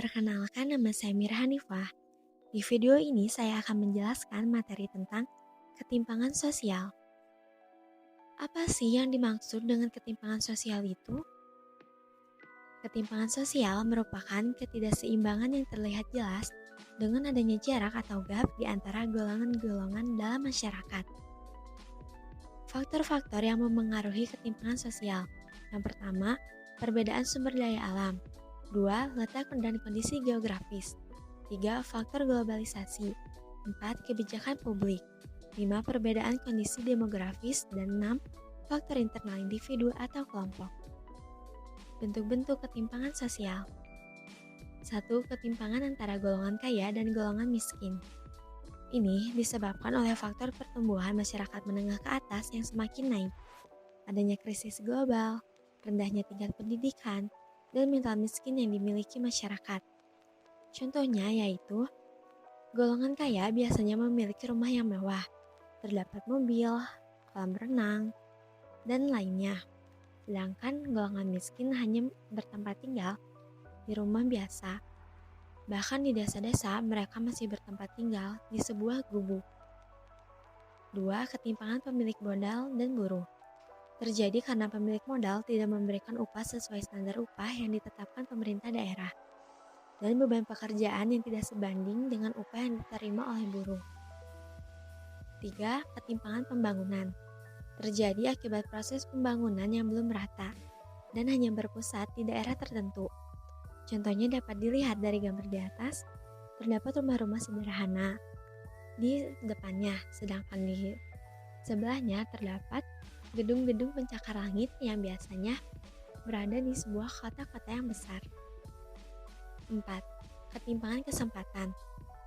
Perkenalkan, nama saya Mira Hanifah. Di video ini saya akan menjelaskan materi tentang ketimpangan sosial. Apa sih yang dimaksud dengan ketimpangan sosial itu? Ketimpangan sosial merupakan ketidakseimbangan yang terlihat jelas dengan adanya jarak atau gap di antara golongan-golongan dalam masyarakat. Faktor-faktor yang memengaruhi ketimpangan sosial. Yang pertama, perbedaan sumber daya alam. 2. Letak dan kondisi geografis. 3. Faktor globalisasi. 4. Kebijakan publik. 5. Perbedaan kondisi demografis. Dan 6. Faktor internal individu atau kelompok. Bentuk-bentuk ketimpangan sosial. 1. Ketimpangan antara golongan kaya dan golongan miskin. Ini disebabkan oleh faktor pertumbuhan masyarakat menengah ke atas yang semakin naik, adanya krisis global, rendahnya tingkat pendidikan, dan mental miskin yang dimiliki masyarakat. Contohnya yaitu, golongan kaya biasanya memiliki rumah yang mewah, terdapat mobil, kolam renang, dan lainnya. Sedangkan golongan miskin hanya bertempat tinggal di rumah biasa. Bahkan di desa-desa mereka masih bertempat tinggal di sebuah gubuk. 2. Ketimpangan pemilik modal dan buruh. Terjadi karena pemilik modal tidak memberikan upah sesuai standar upah yang ditetapkan pemerintah daerah, dan beban pekerjaan yang tidak sebanding dengan upah yang diterima oleh buruh. 3. Ketimpangan pembangunan. Terjadi akibat proses pembangunan yang belum merata dan hanya berpusat di daerah tertentu. Contohnya dapat dilihat dari gambar di atas, terdapat rumah-rumah sederhana di depannya, sedangkan di sebelahnya terdapat gedung-gedung pencakar langit yang biasanya berada di sebuah kota-kota yang besar. 4. Ketimpangan kesempatan.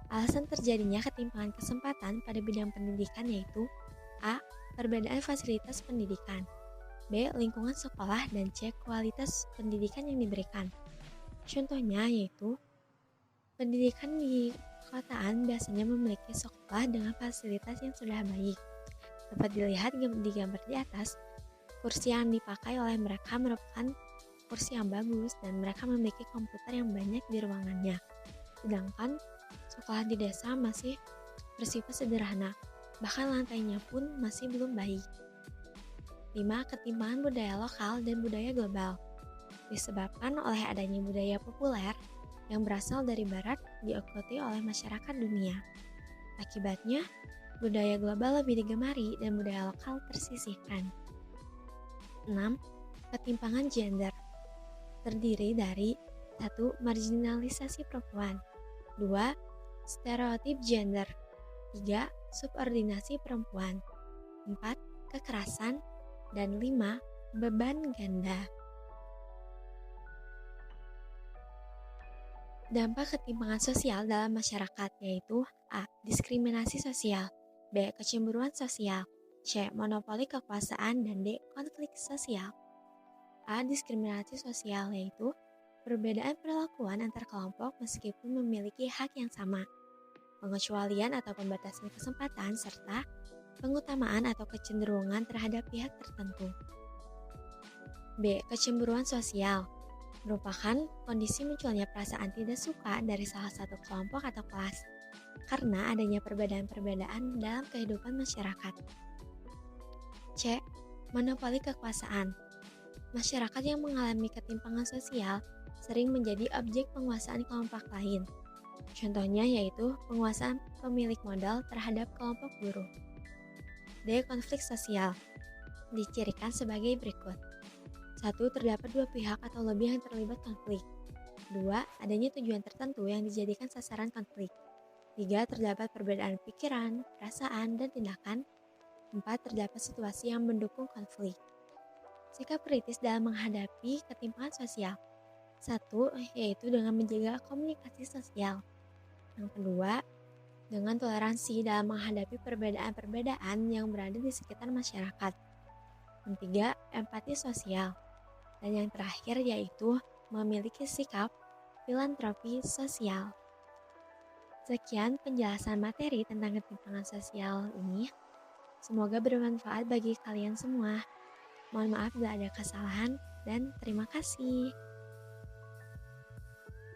Alasan terjadinya ketimpangan kesempatan pada bidang pendidikan yaitu A. Perbedaan fasilitas pendidikan, B. Lingkungan sekolah, dan C. Kualitas pendidikan yang diberikan. Contohnya yaitu, pendidikan di kotaan biasanya memiliki sekolah dengan fasilitas yang sudah baik. Dapat dilihat di gambar di atas, kursi yang dipakai oleh mereka merupakan kursi yang bagus dan mereka memiliki komputer yang banyak di ruangannya. Sedangkan sekolah di desa masih bersifat sederhana, bahkan lantainya pun masih belum baik. 5. Ketimpangan budaya lokal dan budaya global. Disebabkan oleh adanya budaya populer yang berasal dari barat diikuti oleh masyarakat dunia. Akibatnya, budaya global lebih digemari dan budaya lokal tersisihkan. 6. Ketimpangan gender. Terdiri dari 1. Marginalisasi perempuan, 2. Stereotip gender, 3. Subordinasi perempuan, 4. Kekerasan, dan 5. Beban ganda. Dampak ketimpangan sosial dalam masyarakat yaitu A. Diskriminasi sosial, B. Kecemburuan sosial, C. Monopoli kekuasaan, dan D. Konflik sosial. A. Diskriminasi sosial yaitu perbedaan perlakuan antar kelompok meskipun memiliki hak yang sama, pengecualian atau pembatasan kesempatan, serta pengutamaan atau kecenderungan terhadap pihak tertentu. B. Kecemburuan sosial merupakan kondisi munculnya perasaan tidak suka dari salah satu kelompok atau kelas karena adanya perbedaan-perbedaan dalam kehidupan masyarakat. C. Monopoli kekuasaan. Masyarakat yang mengalami ketimpangan sosial sering menjadi objek penguasaan kelompok lain. Contohnya yaitu penguasaan pemilik modal terhadap kelompok buruh. D. Konflik sosial. Dicirikan sebagai berikut. 1. Terdapat dua pihak atau lebih yang terlibat konflik. 2. Adanya tujuan tertentu yang dijadikan sasaran konflik. 3. Terdapat perbedaan pikiran, perasaan, dan tindakan. 4. Terdapat situasi yang mendukung konflik. Sikap kritis dalam menghadapi ketimpangan sosial. 1. Yaitu dengan menjaga komunikasi sosial. Yang kedua, dengan toleransi dalam menghadapi perbedaan-perbedaan yang berada di sekitar masyarakat. Yang ketiga, empati sosial. Dan yang terakhir yaitu memiliki sikap filantropi sosial. Sekian penjelasan materi tentang ketimpangan sosial ini. Semoga bermanfaat bagi kalian semua. Mohon maaf bila ada kesalahan dan terima kasih.